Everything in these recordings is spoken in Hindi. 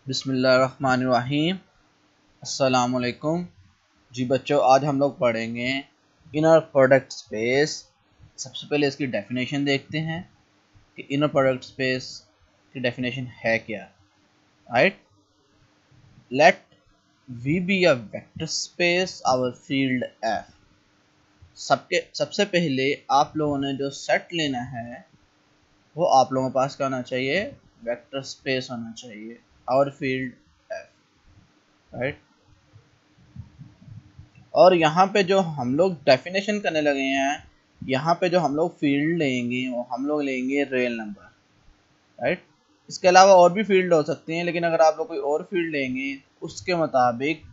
बिस्मिल्लाहिर्रहमानिर्रहीम। अस्सलामुअलैकुम जी बच्चों, आज हम लोग पढ़ेंगे इनर प्रोडक्ट स्पेस। सबसे पहले इसकी डेफिनेशन देखते हैं कि इनर प्रोडक्ट स्पेस की डेफिनेशन है क्या। Right, let V be a vector space over field F. सबसे पहले आप लोगों ने जो सेट लेना है वो आप लोगों के पास क्या होना चाहिए, वेक्टर स्पेस होना चाहिए, आवर फील्ड एफ। राइट, और यहाँ पे जो हम लोग डेफिनेशन करने लगे हैं, यहाँ पे जो हम लोग फील्ड लेंगे वो हम लोग लेंगे रियल नंबर। राइट, इसके अलावा और भी फील्ड हो सकती हैं, लेकिन अगर आप लोग कोई और फील्ड लेंगे उसके मुताबिक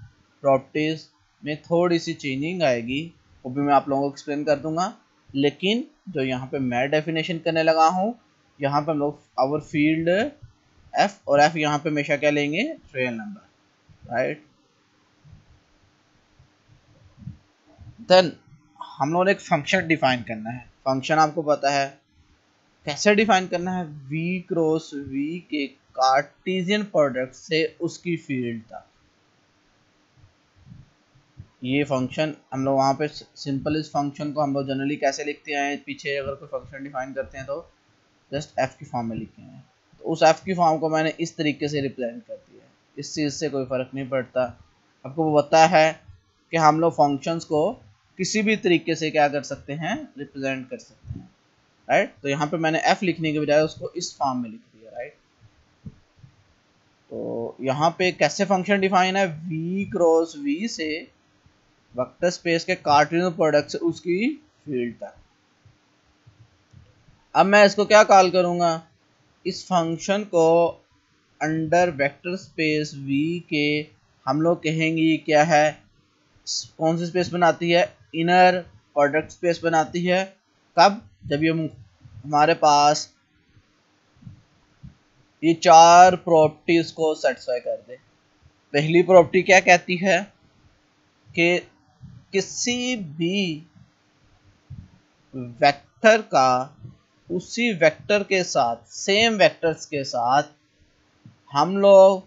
प्रॉपर्टीज में थोड़ी सी चेंजिंग आएगी, वो भी मैं आप लोगों को एक्सप्लेन कर दूंगा। लेकिन जो यहाँ पे मैं डेफिनेशन करने लगा हूँ, यहाँ पे हम लोग आवर फील्ड एफ, और एफ यहाँ पे हमेशा क्या लेंगे, रियल नंबर। राइट, देन हम लोगों ने एक फंक्शन डिफाइन करना है। फंक्शन आपको पता है कैसे डिफाइन करना है, v क्रॉस v के कार्टेशियन प्रोडक्ट से उसकी फील्ड तक। ये फंक्शन हम लोग वहाँ पे सिंपल इस फंक्शन को हम लोग जनरली कैसे लिखते हैं, पीछे अगर कोई फंक्शन डिफाइन करते हैं तो जस्ट f की फॉर्म में लिखते हैं। तो उस f की फॉर्म को मैंने इस तरीके से रिप्रेजेंट कर दिया है। इस चीज़ से कोई फ़र्क नहीं पड़ता, आपको वो पता है कि हम लोग फंक्शंस को किसी भी तरीके से क्या कर सकते हैं, रिप्रेजेंट कर सकते हैं। राइट, तो यहाँ पे मैंने f लिखने के बजाय उसको इस फॉर्म में लिख दिया। राइट, तो यहाँ पे कैसे फंक्शन डिफाइन है, v क्रॉस v से वेक्टर स्पेस के कार्टेशियन प्रोडक्ट से उसकी फील्ड तक। अब मैं इसको क्या कॉल करूँगा, इस फंक्शन को अंडर वेक्टर स्पेस v के हम लोग कहेंगे क्या है, कौन सी स्पेस बनाती है, इनर प्रोडक्ट स्पेस बनाती है। कब, जब ये हमारे पास ये चार प्रॉपर्टीज को सेटिस्फाई कर दे। पहली प्रॉपर्टी क्या कहती है कि किसी भी वेक्टर का उसी वेक्टर के साथ, सेम वेक्टर्स के साथ हम लोग,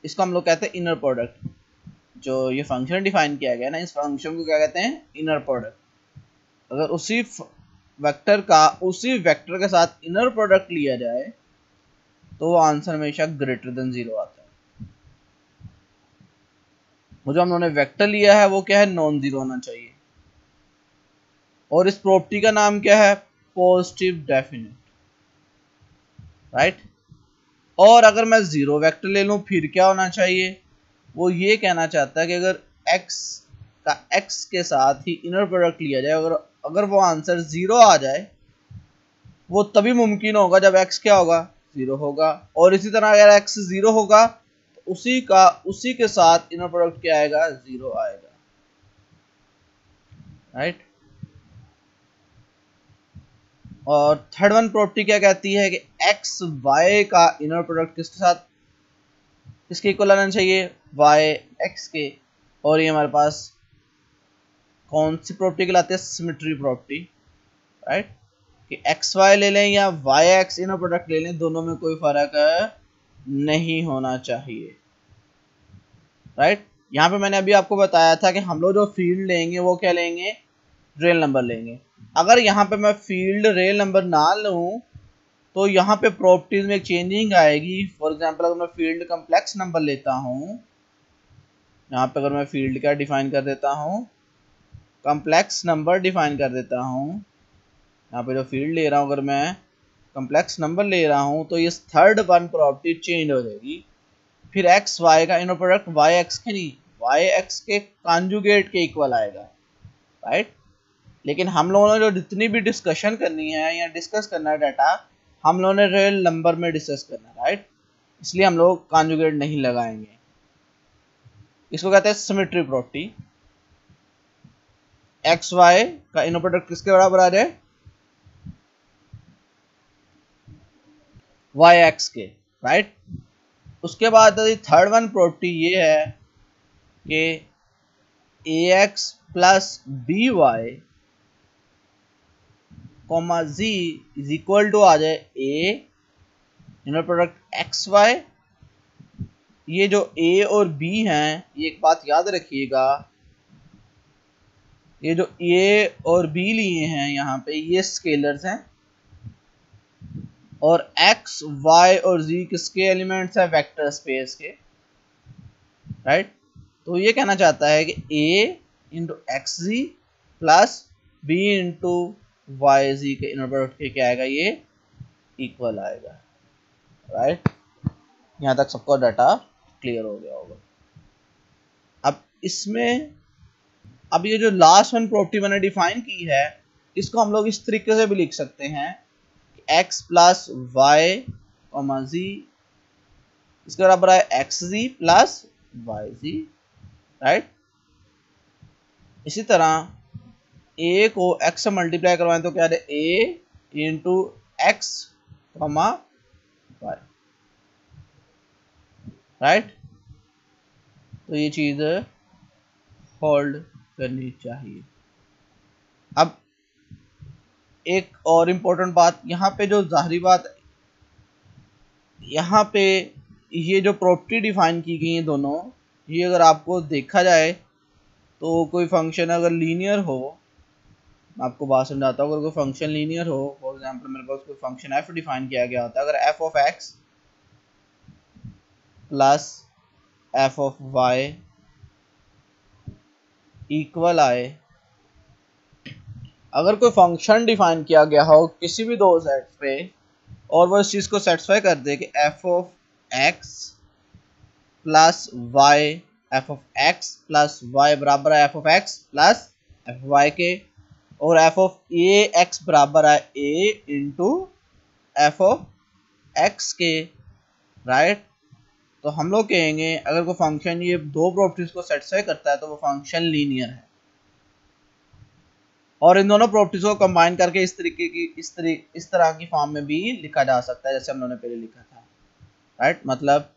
इसको हम लोग कहते हैं इनर प्रोडक्ट। जो ये फंक्शन डिफाइन किया गया ना, इस फंक्शन को क्या कहते हैं, इनर प्रोडक्ट। अगर उसी वेक्टर का उसी वेक्टर के साथ इनर प्रोडक्ट लिया जाए तो वो आंसर हमेशा ग्रेटर देन 0 आता है। वो जो हम लोगों ने वेक्टर लिया है वो क्या है, नॉन जीरो होना चाहिए। और इस प्रॉपर्टी का नाम क्या है, पॉजिटिव डेफिनेट। राइट, और अगर मैं जीरो वेक्टर ले लूं फिर क्या होना चाहिए, वो ये कहना चाहता है कि अगर x का x के साथ ही इनर प्रोडक्ट लिया जाए, अगर वो आंसर 0 आ जाए, वो तभी मुमकिन होगा जब x क्या होगा, 0 होगा। और इसी तरह अगर x 0 होगा तो उसी के साथ इनर प्रोडक्ट क्या आएगा, 0 आएगा। राइट, और थर्ड वन प्रॉपर्टी क्या कहती है कि एक्स वाई का इनर प्रोडक्ट किसके साथ, किसके इक्वल आना चाहिए, वाई एक्स के। और ये हमारे पास कौन सी प्रॉपर्टी कहलाती है, सिमेट्री प्रॉपर्टी। राइट, कि एक्स वाई ले लें या वाई एक्स इनर प्रोडक्ट ले लें, दोनों में कोई फर्क नहीं होना चाहिए। राइट, यहाँ पे मैंने अभी आपको बताया था कि हम लोग जो फील्ड लेंगे वो क्या लेंगे, रियल नंबर लेंगे। अगर यहाँ पे मैं फील्ड रियल नंबर ना लूँ तो यहाँ पे प्रॉपर्टीज में एक चेंजिंग आएगी। फॉर एग्जांपल अगर मैं फील्ड कम्प्लेक्स नंबर लेता हूँ, यहाँ पे अगर मैं फील्ड क्या डिफाइन कर देता हूँ, कम्प्लेक्स नंबर डिफाइन कर देता हूँ। यहाँ पे जो फील्ड ले रहा हूँ अगर मैं कम्प्लेक्स नंबर ले रहा हूँ तो ये थर्ड वन प्रॉपर्टी चेंज हो जाएगी। फिर एक्स वाई का इनर प्रोडक्ट वाई एक्स के नहीं, वाई एक्स के कॉन्जुगेट के इक्वल आएगा। राइट, लेकिन हम लोगों ने जो जितनी भी डिस्कशन करनी है या डिस्कस करना है डाटा, हम लोगों ने रियल नंबर में डिस्कस करना है। राइट, इसलिए हम लोग कॉन्जुगेट नहीं लगाएंगे। इसको कहते हैं सिमेट्री प्रॉपर्टी। एक्स वाई का इनर प्रोडक्ट किसके बराबर आ जाए, वाई एक्स के। राइट, उसके बाद थर्ड वन प्रॉपर्टी ये है कि A x plus B y comma g is equal to आ जाए A inner product x y ये जो ए और बी हैं, ये एक बात याद रखिएगा, ये जो ए और बी लिए हैं यहाँ पे, ये स्केलर्स हैं और एक्स वाई और जी किसके एलिमेंट्स हैं, वेक्टर स्पेस के, राइट। तो ये कहना चाहता है कि ए इंटू एक्स जी प्लस बी इंटू वाई जी के इनर प्रोडक्ट के क्या आएगा, ये इक्वल आएगा, राइट। यहाँ तक सबको डाटा क्लियर हो गया होगा। अब इसमें अब ये जो लास्ट वन प्रॉपर्टी मैंने डिफाइन की है, इसको हम लोग इस तरीके से भी लिख सकते हैं एक्स प्लस वाई कॉमा जी इसके बराबर है एक्स जी प्लस वाई जी, राइट। इसी तरह ए को एक्स से मल्टीप्लाई करवाएं तो क्या है, A into x comma y, right. तो ये चीज होल्ड करनी चाहिए। अब एक और इम्पोर्टेंट बात यहाँ पे, जो ज़ाहरी बात यहाँ पे, ये जो प्रॉपर्टी डिफाइन की गई है दोनों, ये अगर आपको देखा जाए तो कोई फंक्शन अगर लीनियर हो, मैं आपको बात समझाता हूँ, अगर कोई फंक्शन लीनियर हो, फॉर एग्जांपल मेरे पास कोई फंक्शन एफ डिफाइन किया गया होता है, अगर F of X plus F of Y equal आए, अगर कोई फंक्शन डिफाइन किया गया हो किसी भी दो सेट्स पे और वो इस चीज़ को सेटिस्फाई कर दे कि F of X plus Y, F of X plus Y बराबर है F of X plus F Y के, और एफ ऑफ ए एक्स बराबर है A into F of X के, राइट। तो हम लोग कहेंगे अगर कोई फंक्शन ये दो प्रॉपर्टीज को सेटिस्फाई करता है तो वो फंक्शन लीनियर है, और इन दोनों प्रॉपर्टीज को कंबाइन करके इस तरीके की इस तरह की फॉर्म में भी लिखा जा सकता है जैसे हम लोगों ने पहले लिखा था, राइट। मतलब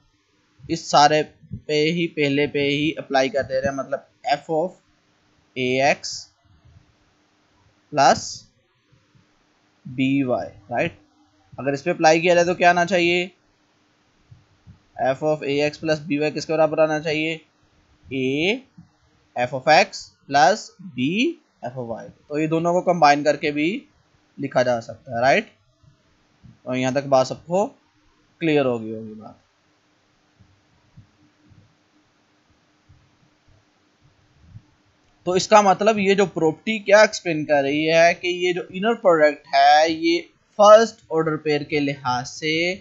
इस सारे पहले पे ही अप्लाई कर दे रहे हैं, मतलब F of A x plus B Y, right. अगर इस पे अप्लाई किया जाए तो क्या आना चाहिए, F of A x plus B Y किसके बराबर आना चाहिए, A F of X plus B F of Y. तो ये दोनों को कंबाइन करके भी लिखा जा सकता है, राइट। और यहाँ तक बात सबको क्लियर होगी बात। तो इसका मतलब ये जो प्रॉपर्टी क्या एक्सप्लेन कर रही है कि ये जो इनर प्रोडक्ट है ये फर्स्ट ऑर्डर पेयर के लिहाज से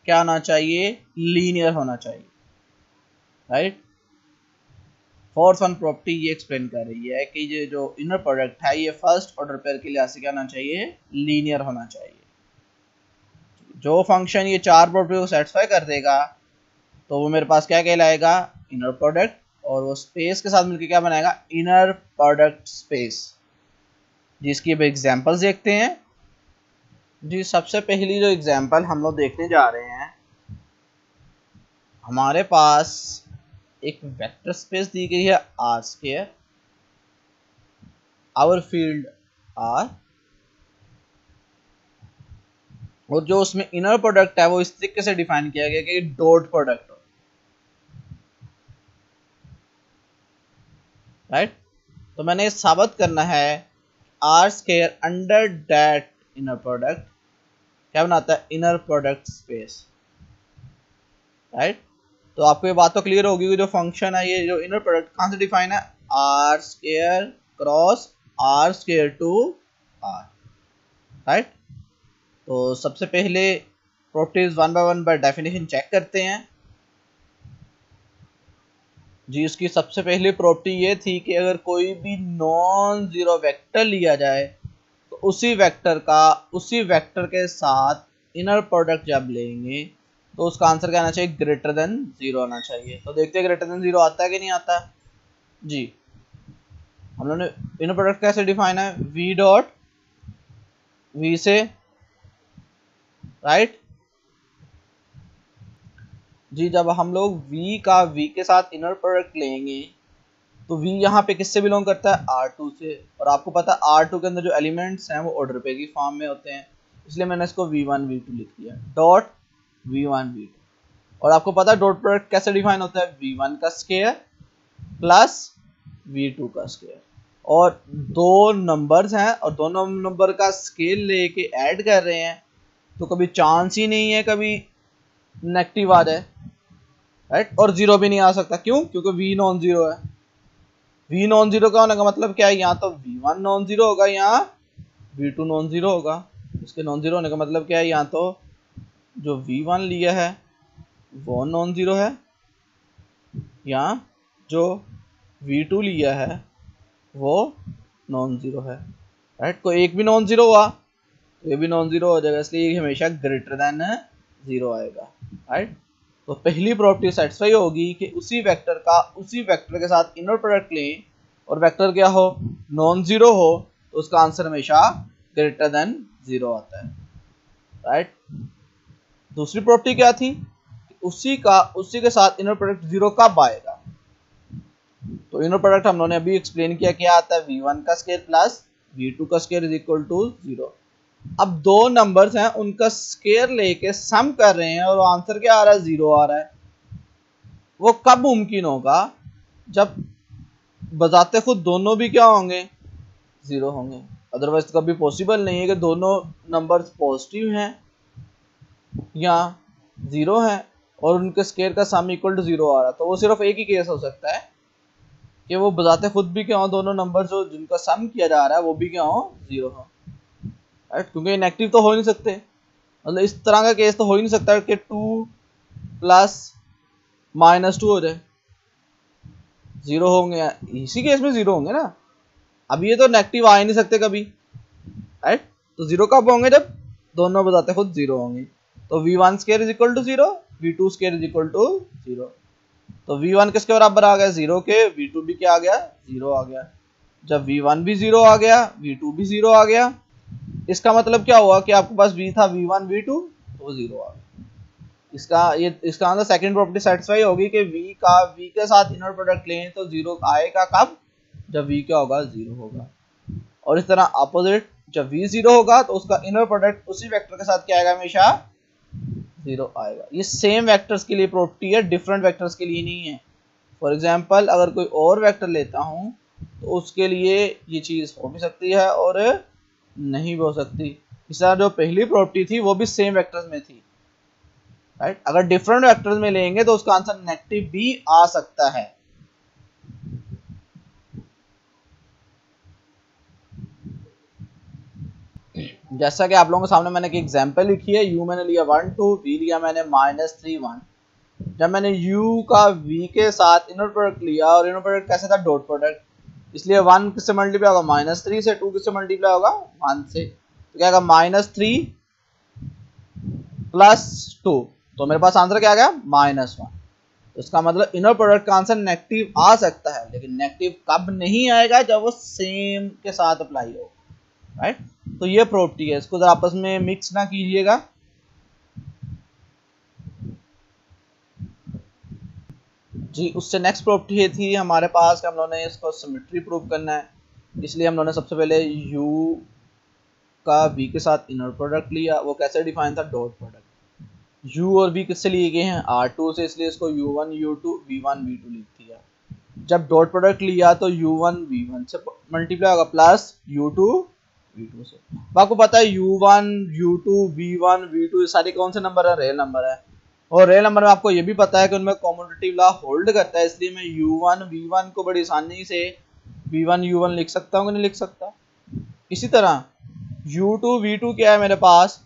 क्या होना चाहिए, लीनियर होना चाहिए, राइट। फोर्थ वन प्रॉपर्टी ये एक्सप्लेन कर रही है कि ये जो इनर प्रोडक्ट है ये फर्स्ट ऑर्डर पेयर के लिहाज से क्या होना चाहिए, लीनियर होना चाहिए। जो फंक्शन ये चार प्रॉपर्टी को सेटिस्फाई कर देगा तो वो मेरे पास क्या कहलाएगा, इनर प्रोडक्ट, और वो स्पेस के साथ मिलकर क्या बनाएगा, इनर प्रोडक्ट स्पेस, जिसकी अब एग्जांपल्स देखते हैं। जी सबसे पहली जो एग्जांपल हम लोग देखने जा रहे हैं, हमारे पास एक वेक्टर स्पेस दी गई है R square, over field R, और जो उसमें इनर प्रोडक्ट है वो इस तरीके से डिफाइन किया गया कि डॉट प्रोडक्ट हो, राइट। तो मैंने साबित करना है R square under that inner product क्या बनाता है, इनर प्रोडक्ट स्पेस, राइट। तो आपको ये बात तो क्लियर होगी कि जो फंक्शन है ये जो इनर प्रोडक्ट कहाँ से डिफाइन है, R square cross R square to R, right. तो सबसे पहले properties one by one by definition check करते हैं। जी उसकी सबसे पहली प्रॉपर्टी ये थी कि अगर कोई भी नॉन जीरो वेक्टर लिया जाए तो उसी वेक्टर के साथ इनर प्रोडक्ट जब लेंगे तो उसका आंसर क्या आना चाहिए, ग्रेटर देन जीरो आना चाहिए। तो देखते हैं ग्रेटर देन जीरो आता है कि नहीं आता। जी हम लोगों ने इनर प्रोडक्ट कैसे डिफाइन है, वी डॉट वी से, राइट। जी जब हम लोग v के साथ इनर प्रोडक्ट लेंगे तो v यहाँ पे किससे बिलोंग करता है, R2 से, और आपको पता है R2 के अंदर जो एलिमेंट्स हैं वो ऑर्डर पे की फॉर्म में होते हैं, इसलिए मैंने इसको v1 v2 लिख दिया, डॉट v1 v2, और आपको पता है डॉट प्रोडक्ट कैसे डिफाइन होता है, v1 का स्क्वायर प्लस v2 का स्क्वायर, और दो नंबर्स हैं और दोनों नंबर का स्केल लेके ऐड कर रहे हैं, तो कभी चांस ही नहीं है कभी नेगेटिव आ जाए, राइट। और जीरो भी नहीं आ सकता, क्यों? क्योंकि v नॉन जीरो है। v नॉन जीरो का होने का मतलब क्या है, यहाँ तो v1 नॉन जीरो होगा, यहाँ v2 नॉन जीरो होगा। इसके नॉन जीरो होने का मतलब क्या है, यहाँ तो जो v1 लिया है वो नॉन जीरो है, यहाँ जो v2 लिया है वो नॉन जीरो है, राइट। कोई एक भी नॉन जीरो हुआ तो ये भी नॉन जीरो हो जाएगा, इसलिए ये हमेशा ग्रेटर देन जीरो आएगा, राइट। तो पहली प्रॉपर्टी सेटिस्फाई होगी कि उसी वेक्टर के साथ इनर प्रोडक्ट लें और वेक्टर क्या हो, नॉन जीरो हो, तो उसका आंसर हमेशा ग्रेटर देन जीरो आता है, राइट। दूसरी प्रॉपर्टी क्या थी, उसी के साथ इनर प्रोडक्ट जीरो कब आएगा, तो इनर प्रोडक्ट हम लोगों ने अभी एक्सप्लेन किया क्या आता है, v1 का स्क्वायर प्लस v2 का square is equal to zero. अब दो नंबर्स हैं उनका स्क्वायर लेके सम कर रहे हैं और आंसर क्या आ रहा है, जीरो आ रहा है। वो कब मुमकिन होगा, जब बजाते खुद दोनों भी क्या होंगे, जीरो होंगे। अदरवाइज तो कभी पॉसिबल नहीं है कि दोनों नंबर्स पॉजिटिव हैं या जीरो हैं और उनके स्क्वायर का सम इक्वल टू जीरो आ रहा है। तो वो सिर्फ एक ही केस हो सकता है कि वो बजाते खुद भी क्या हो, दोनों नंबर जो जिनका सम किया जा रहा है वो भी क्या हो, जीरो हो, राइट। क्योंकि इनएक्टिव तो हो नहीं सकते, मतलब इस तरह का केस तो हो ही नहीं सकता कि 2 प्लस -2 हो जाए, जीरो होंगे, इसी केस में जीरो होंगे ना। अब ये तो नेगेटिव आ ही नहीं सकते कभी, राइट। तो जीरो कब होंगे, जब दोनों बजाते खुद जीरो होंगे। तो v1 square is equal to zero, v2 square is equal to zero. तो v1 किसके बराबर आ गया, जीरो के, v2 भी क्या आ गया, जीरो आ गया। जब v1 भी जीरो आ गया, v2 भी जीरो आ गया, इसका मतलब क्या हुआ कि आपके पास v था v1 v2 तो वो जीरो आ गया। इसका आंसर सेकंड प्रॉपर्टी सेटिस्फाई होगी कि v के साथ इनर प्रोडक्ट लें तो जीरो आएगा कब, जब v क्या होगा, जीरो होगा। और इस तरह अपोजिट, जब v जीरो होगा तो उसका इनर प्रोडक्ट उसी वेक्टर के साथ क्या आएगा, हमेशा जीरो आएगा। ये सेम वेक्टर्स के लिए प्रॉपर्टी है, डिफरेंट वेक्टर्स के लिए नहीं है। फॉर एग्जांपल अगर कोई और वेक्टर लेता हूँ तो उसके लिए ये चीज़ हो भी सकती है और नहीं भी हो सकती। इस तरह जो पहली प्रॉपर्टी थी वो भी सेम वेक्टर्स में थी, राइट। अगर डिफरेंट वेक्टर्स में लेंगे तो उसका आंसर नेगेटिव भी आ सकता है। जैसा कि आप लोगों के सामने मैंने एक एग्जांपल लिखी है, u मैंने लिया 1 2, v लिया मैंने -3 1। जब मैंने u का v के साथ इनर प्रोडक्ट लिया, और इनर प्रोडक्ट कैसे था, डॉट प्रोडक्ट, इसलिए 1 किससे मल्टीप्लाई होगा, -3 से, 2 किससे मल्टीप्लाई होगा, 1 से, तो क्या आएगा, -3 + 2, तो मेरे पास आंसर क्या आ गया, -1। तो इसका मतलब इनर प्रोडक्ट का आंसर नेगेटिव आ सकता है, लेकिन नेगेटिव कब नहीं आएगा, जब वो सेम के साथ अप्लाई हो, राइट। तो ये प्रॉपर्टी है, इसको जरा आपस में मिक्स ना कीजिएगा। जी, उससे नेक्स्ट प्रॉपर्टी ये थी हमारे पास कि हम लोगों ने इसको सिमेट्री प्रूव करना है, इसलिए हम लोगों ने सबसे पहले u का v के साथ इनर प्रोडक्ट लिया। वो कैसे डिफाइन था, डॉट प्रोडक्ट। u और v किससे लिए गए हैं, R2 से, इसलिए इसको u1 u2 v1 v2 लिख दिया। जब डॉट प्रोडक्ट लिया तो u1 v1 से मल्टीप्लाई होगा प्लस u2 v2 से। आपको पता है u1 u2 v1 v2 ये सारे कौन से नंबर है, रियल नंबर है। और रियल नंबर में आपको ये भी पता है कि उनमें कॉम्यूटेटिव लॉ होल्ड करता है, इसलिए मैं u1 v1 को बड़ी आसानी से v1 u1 लिख सकता हूँ कि नहीं लिख सकता। इसी तरह u2 v2 क्या है मेरे पास,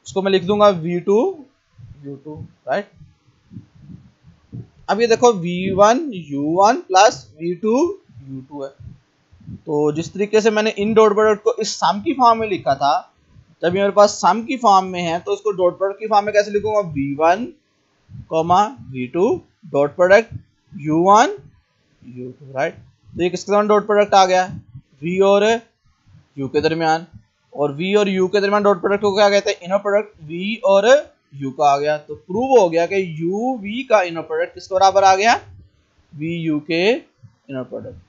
उसको मैं लिख दूंगा v2 u2, राइट। अब ये देखो v1 u1 plus v2 u2 है। तो जिस तरीके से मैंने इन डॉट प्रोडक्ट को इस सम की फॉर्म में लिखा था, जब ये मेरे पास सम की फॉर्म में है तो इसको डॉट प्रोडक्ट की फॉर्म में कैसे लिखूंगा, v1 v2 dot product u1 u2, right. तो ये किसके साथ डॉट प्रोडक्ट आ गया, v और u के दरमियान, और v और u के दरमियान डॉट प्रोडक्ट को क्या कहते हैं, इनर प्रोडक्ट v और u का आ गया। तो प्रूव हो गया कि u v का इनर प्रोडक्ट किसके बराबर आ गया, v u के इनर प्रोडक्ट के।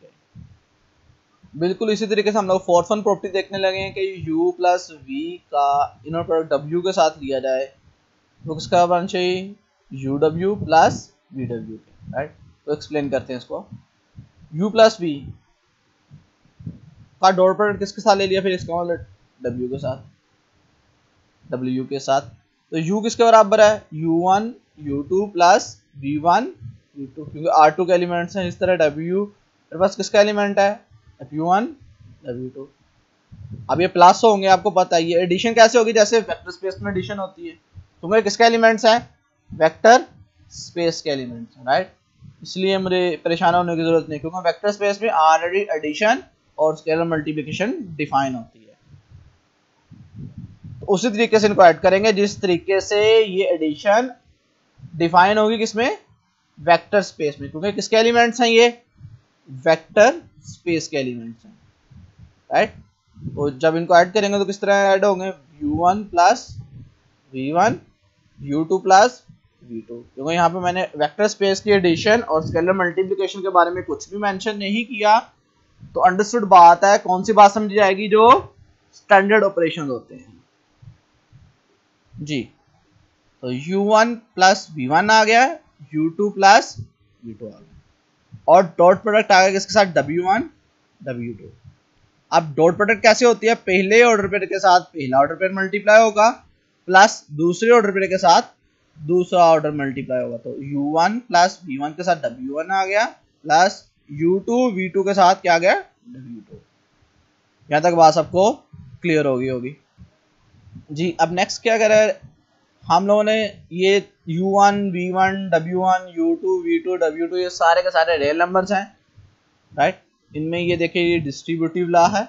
बिल्कुल इसी तरीके से हम लोग फोर्थ वन प्रॉपर्टी देखने लगे हैं कि u प्लस v का इनर प्रोडक्ट w के साथ लिया जाए तो किसका बनना चाहिए, U W plus v W के, राइट। तो एक्सप्लेन करते हैं इसको। यू प्लस वी का डॉट प्रोडक्ट किसके साथ ले लिया, फिर इसका मतलब डब्ल्यू के साथ, डब्ल्यू के साथ। तो यू किसके बराबर है, u1 u2 plus v1 v2, क्योंकि r2 के एलिमेंट्स हैं। इस तरह w मेरे पास किसका एलिमेंट है, w1 w2। अब ये प्लस होंगे, आपको पता है ये एडिशन कैसे होगी, जैसे वेक्टर स्पेस में एडिशन होती है। तुम्हें किसके एलिमेंट्स हैं, वेक्टर स्पेस के एलिमेंट्स हैं, राइट। इसलिए मुझे परेशान होने की जरूरत नहीं, क्योंकि वेक्टर स्पेस में ऑलरेडी एडिशन और स्केलर मल्टीप्लिकेशन डिफाइन होती है। तो उसी तरीके से इनको ऐड करेंगे जिस तरीके से ये एडिशन डिफाइन होगी किसमें, वेक्टर स्पेस में, क्योंकि किसके एलिमेंट्स हैं ये, वेक्टर स्पेस के एलिमेंट्स हैं, राइट। तो जब इनको ऐड करेंगे तो किस तरह ऐड होंगे, u1 plus v1 u2 plus v2, क्योंकि यहाँ पे मैंने वेक्टर स्पेस की एडिशन और स्केलर मल्टीप्लिकेशन के बारे में कुछ भी मेंशन नहीं किया। तो अंडरस्टूड बात है, कौन सी बात समझी जाएगी, जो स्टैंडर्ड ऑपरेशन होते हैं जी। तो u1 प्लस v1 आ गया, u2 प्लस v2 आ गया, और डॉट प्रोडक्ट आ गया किसके साथ, w1 w2। अब डॉट प्रोडक्ट कैसे होती है, पहले ऑर्डर पेयर के साथ पहला ऑर्डर पेयर मल्टीप्लाई होगा, प्लस दूसरे ऑर्डर पेयर के साथ दूसरा ऑर्डर मल्टीप्लाई होगा। तो u1 प्लस v1 के साथ w1 आ गया, प्लस u2 v2 के साथ क्या आ गया, w2। यहाँ तक बात सबको क्लियर होगी जी। अब नेक्स्ट क्या करें, हम लोगों ने ये u1 v1 w1 u2 v2 w2 ये सारे के सारे रियल नंबर्स हैं, राइट। इनमें ये देखिए ये डिस्ट्रीब्यूटिव लॉ है,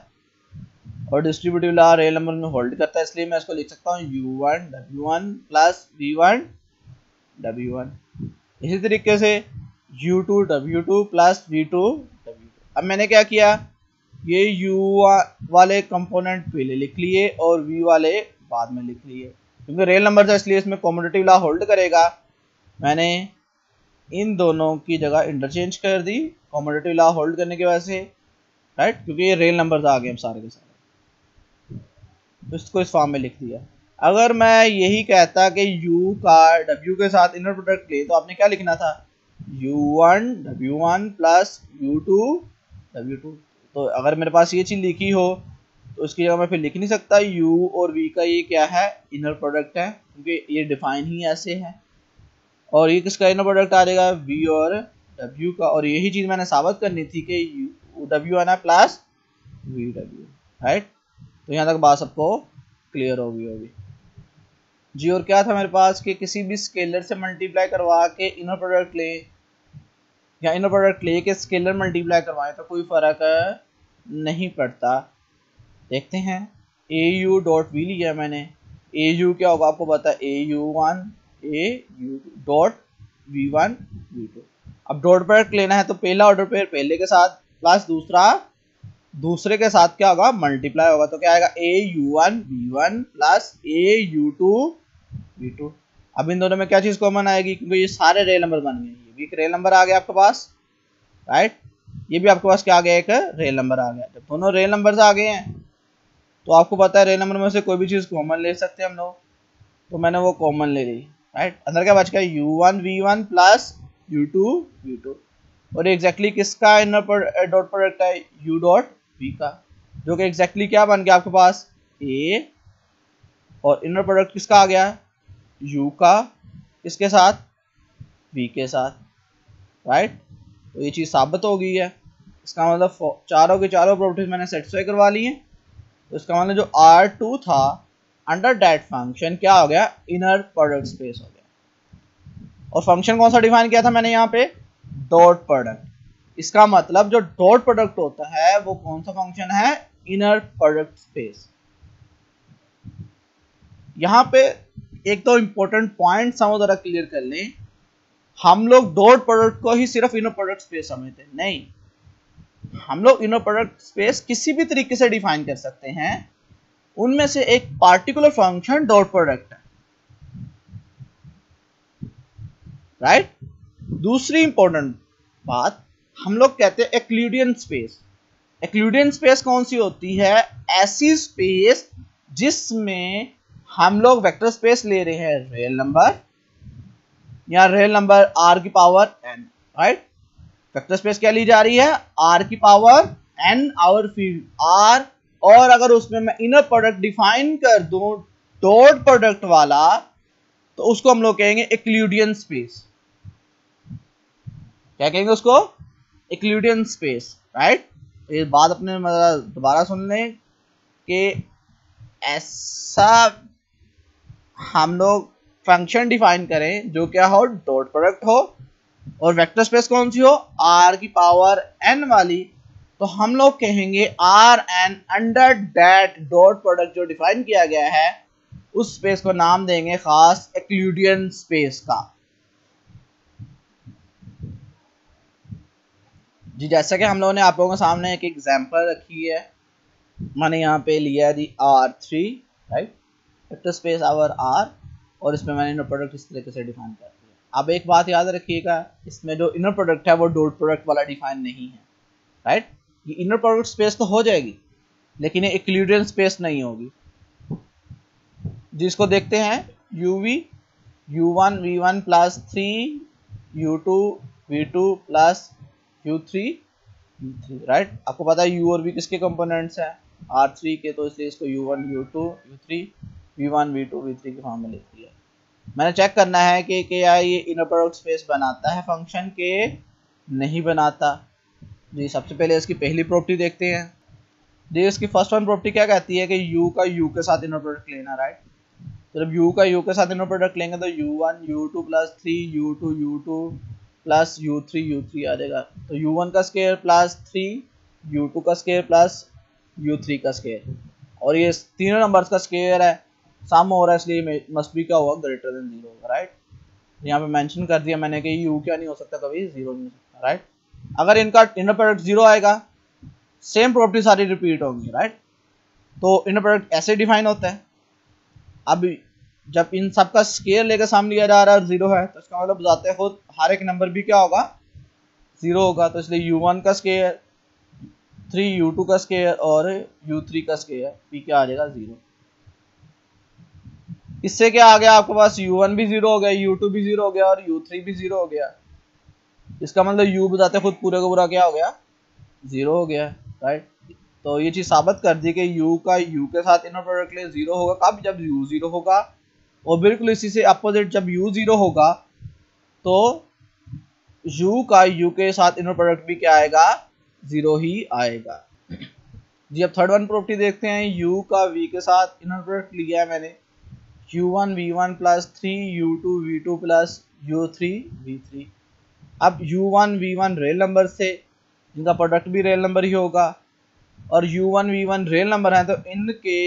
और डिस्ट्रीब्यूटिव लॉ रियल नंबर में होल्ड करता है, इसलिए मैं इसको लिख सकता हूँ u1 w1 plus v1 w1। इसी तरीके से u2 w2 plus v2 w2। अब मैंने क्या किया, ये u वाले कंपोनेंट पहले लिख लिए और v वाले बाद में लिख लिए, क्योंकि रियल नंबर है इसलिए इसमें कॉम्यूटेटिव लॉ होल्ड करेगा। मैंने इन दोनों की जगह इंटरचेंज कर दी कॉम्यूटेटिव लॉ होल्ड करने की वजह से, राइट, क्योंकि ये रियल नंबर्स आ गए हम सारे के सारे, तो इसको इस फॉर्म में लिख दिया। अगर मैं यही कहता कि u का w के साथ इनर प्रोडक्ट ले, तो आपने क्या लिखना था, u1 w1 plus u2 w2। तो अगर मेरे पास ये चीज लिखी हो तो इसकी जगह मैं फिर लिख नहीं सकता u और v का ये क्या है, इनर प्रोडक्ट है, क्योंकि ये डिफाइन ही ऐसे है। और ये किसका इनर प्रोडक्ट आ जाएगा, v और w का। और यही चीज मैंने साबित करनी थी कि w आना प्लस v w, राइट। तो यहाँ तक बात सबको क्लियर होगी जी। और क्या था मेरे पास कि किसी भी स्केलर से मल्टीप्लाई करवा के इनर प्रोडक्ट ले, या इनर प्रोडक्ट ले के स्केलर मल्टीप्लाई करवाएं तो कोई फर्क नहीं पड़ता। देखते हैं, au डॉट v लिया मैंने, au क्या होगा आपको पता है, au1 au2 dot v1 v2। अब डॉट प्रोडक्ट लेना है तो पहला ऑर्डर पेयर पहले के साथ प्लस दूसरा दूसरे के साथ क्या होगा, मल्टीप्लाई होगा। तो क्या आएगा, au1 v1 plus au2 v2। अब इन दोनों में क्या चीज कॉमन आएगी, क्योंकि ये सारे रियल नंबर बन गए, ये भी एक रियल नंबर आ गया आपके पास, राइट। ये भी आपके पास क्या आ गया, एक रियल नंबर आ गया। जब दोनों रियल नंबर्स आ गए हैं तो आपको पता है रियल नंबर में से कोई भी चीज कॉमन ले सकते हैं हम लोग, तो मैंने वो कॉमन ले ली, राइट। अंदर क्या बच गया, u1 v1 plus u2 v2। और एग्जैक्टली किसका इनर डॉट प्रोडक्ट है, u डॉट v का, जो कि एग्जैक्टली क्या बन गया आपके पास, a। और इनर प्रोडक्ट किसका आ गया, u का, किसके साथ, v के साथ, राइट। तो ये चीज साबित हो गई है। इसका मतलब चारों के चारों प्रॉपर्टीज मैंने सेटिस्फाई करवा ली हैं। तो इसका मतलब जो R2 था अंडर दैट फंक्शन क्या हो गया, इनर प्रोडक्ट स्पेस हो गया। और फंक्शन कौन सा डिफाइन किया था मैंने यहाँ पे, डॉट प्रोडक्ट। इसका मतलब जो डॉट प्रोडक्ट होता है वो कौन सा फंक्शन है, इनर प्रोडक्ट स्पेस। यहाँ पे एक तो इंपॉर्टेंट पॉइंट हम जरा क्लियर कर लें, हम लोग डॉट प्रोडक्ट को ही सिर्फ इनर प्रोडक्ट स्पेस समझते हैं, नहीं, हम लोग इनर प्रोडक्ट स्पेस किसी भी तरीके से डिफाइन कर सकते हैं। उनमें से एक पार्टिकुलर फंक्शन डॉट प्रोडक्ट है, राइट। दूसरी इंपॉर्टेंट बात, हम लोग कहते हैं एक्लूडियन स्पेस। एक्लूडियन स्पेस कौन सी होती है, ऐसी स्पेस जिसमें हम लोग वेक्टर स्पेस ले रहे हैं रियल नंबर, यहाँ रियल नंबर r की power n, right. Vector space क्या ली जा रही है, r की power n over field r, और अगर उसमें मैं इनर प्रोडक्ट डिफाइन कर दूं डॉट प्रोडक्ट वाला तो उसको हम लोग कहेंगे यूक्लिडियन स्पेस। क्या कहेंगे उसको, यूक्लिडियन स्पेस, राइट। ये बात अपने दोबारा सुन लें कि ऐसा हम लोग फंक्शन डिफाइन करें जो क्या हो, डॉट प्रोडक्ट हो, और वेक्टर स्पेस कौन सी हो, r की पावर n वाली, तो हम लोग कहेंगे R N under that dot product जो डिफाइन किया गया है उस स्पेस को नाम देंगे खास यूक्लिडियन स्पेस का। जी जैसा कि हम लोगों ने आप लोगों के सामने एक एग्जांपल रखी है, मैंने यहाँ पे लिया है जी R3, right, vector space over R, और इसमें मैंने इनर प्रोडक्ट इस तरीके से डिफाइन कर दिया। अब एक बात याद रखिएगा, इसमें जो इनर प्रोडक्ट है वो डॉट प्रोडक्ट वाला डिफाइन नहीं है, राइट। ये इनर प्रोडक्ट स्पेस तो हो जाएगी लेकिन ये यूक्लिडियन स्पेस नहीं होगी। जिसको देखते हैं uv u1 v1 plus 3 u2 v2 plus u3 v3, right. आपको पता है u और v किसके कंपोनेंट्स हैं, R3 के, तो इसलिए इसको u1 u2 u3 v1 v2 v3 के फॉर्म में लिख दिया। मैंने चेक करना है कि क्या ये इनर प्रोडक्ट स्पेस बनाता है फंक्शन के नहीं बनाता। जी सबसे पहले इसकी पहली प्रॉपर्टी देखते हैं। जी इसकी फर्स्ट वन प्रॉपर्टी क्या कहती है कि u का u के साथ इनर प्रोडक्ट लेना, राइट। तो जब u का u के साथ इनर प्रोडक्ट लेंगे तो u1 u2 plus 3 u2 u2 plus u3 u3 आ जाएगा। तो u1 का स्क्वायर प्लस 3 u2 का स्क्वायर प्लस u3 का स्क्वायर, और ये तीनों नंबर्स का स्क्वायर है, सम हो रहा है, इसलिए मस्ट बी क्या होगा, ग्रेटर देन 0 होगा, राइट। यहाँ पे मेंशन कर दिया मैंने कि u क्या नहीं हो सकता, कभी 0 नहीं हो सकता, राइट। अगर इनका इनर प्रोडक्ट 0 आएगा सेम प्रॉपर्टी सारी रिपीट होंगी, राइट। तो इनर प्रोडक्ट ऐसे डिफाइन होता है। अब जब इन सब का स्केयर लेकर सामने लिया जा रहा है और 0 है तो इसका मतलब बताते खुद हर एक नंबर भी क्या होगा, 0 होगा। तो इसलिए u1 का स्केयर 3 u2 का स्केयर और u3 का स्केयर p क्या आ जाएगा, 0। इससे क्या आ गया आपके पास, u1 भी 0 हो गया, u2 भी 0 हो गया और u3 भी 0 हो गया। इसका मतलब u बताते खुद पूरे का पूरा क्या हो गया, 0 हो गया, राइट। तो ये चीज साबित कर दी कि u का u के साथ इनर प्रोडक्ट ले 0 होगा कब, जब u 0 होगा, और बिल्कुल इसी से अपोजिट जब u 0 होगा तो u का u के साथ इनर प्रोडक्ट भी क्या आएगा, 0 ही आएगा। जी अब थर्ड वन प्रॉपर्टी देखते हैं। u का v के साथ इनर प्रोडक्ट लिया है मैंने, u1 v1 plus 3 u2 v2 plus u3 v3। अब u1 v1 रियल नंबर से जिनका प्रोडक्ट भी रियल नंबर ही होगा, और u1 v1 रियल नंबर है तो इनके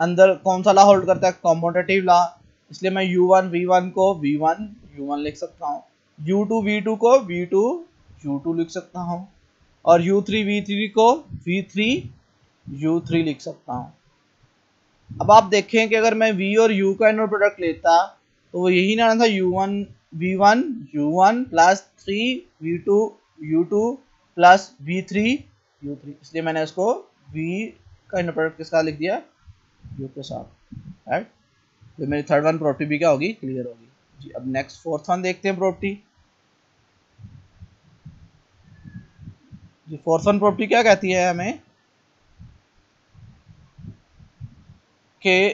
अंदर कौन सा लॉ होल्ड करता है, कॉम्यूटेटिव लॉ, इसलिए मैं u1 v1 को v1 u1 लिख सकता हूँ, u2 v2 को v2 u2 लिख सकता हूँ, और u3 v3 को v3 u3 लिख सकता हूँ। अब आप देखें कि अगर मैं v और u का इनर प्रोडक्ट लेता तो वो यही ना था, u1 v1 u1 plus 3 v2 u2 plus v3 u3, इसलिए मैंने इसको v का इनर प्रोडक्ट किसका लिख दिया, u के साथ, राइट। तो मेरी थर्ड वन प्रॉपर्टी भी क्या होगी, क्लियर होगी। जी अब नेक्स्ट फोर्थ वन देखते हैं प्रॉपर्टी। जी फोर्थ वन प्रॉपर्टी क्या कहती है हमें कि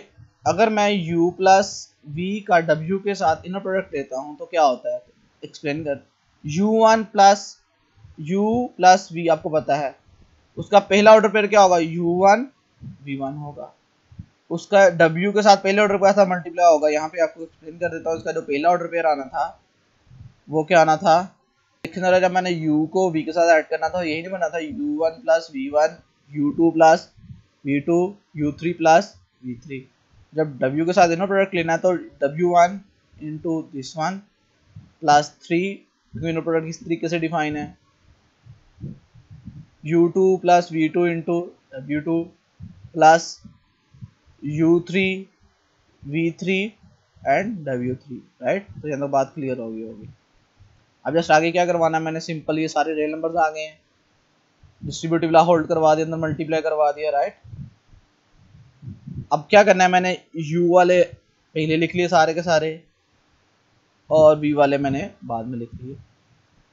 अगर मैं u प्लस v का w के साथ इनर प्रोडक्ट लेता हूं तो क्या होता है, एक्सप्लेन कर। u1 प्लस v आपको पता है उसका पहला ऑर्डर पेयर क्या होगा, u1 v1 होगा, उसका w के साथ पहले ऑर्डर पेयर था मल्टीप्लाई होगा। यहाँ पे आपको एक्सप्लेन कर देता हूँ, इसका जो पहला ऑर्डर पेयर आना था वो क्या आना था, देखना जब मैंने u को v के साथ ऐड करना था यही नहीं बना था, u1 plus v1 u2 plus v2 u3 plus v3। जब w के साथ इनर प्रोडक्ट लेना है तो w1 into this one plus 3, inner product किस तरीके से डिफाइन है, u2 plus v2 into w2 plus u3 v3 and w3, right. तो यहाँ तो बात क्लियर होगी। अब जस्ट आगे क्या करवाना है, मैंने सिंपल ये सारे रियल नंबर्स आ गए हैं, डिस्ट्रीब्यूटिव लॉ होल्ड करवा दिया, अंदर मल्टीप्लाई करवा दिया, राइट। अब क्या करना है, मैंने u वाले पहले लिख लिए सारे के सारे, और वी वाले मैंने बाद में लिख लिए।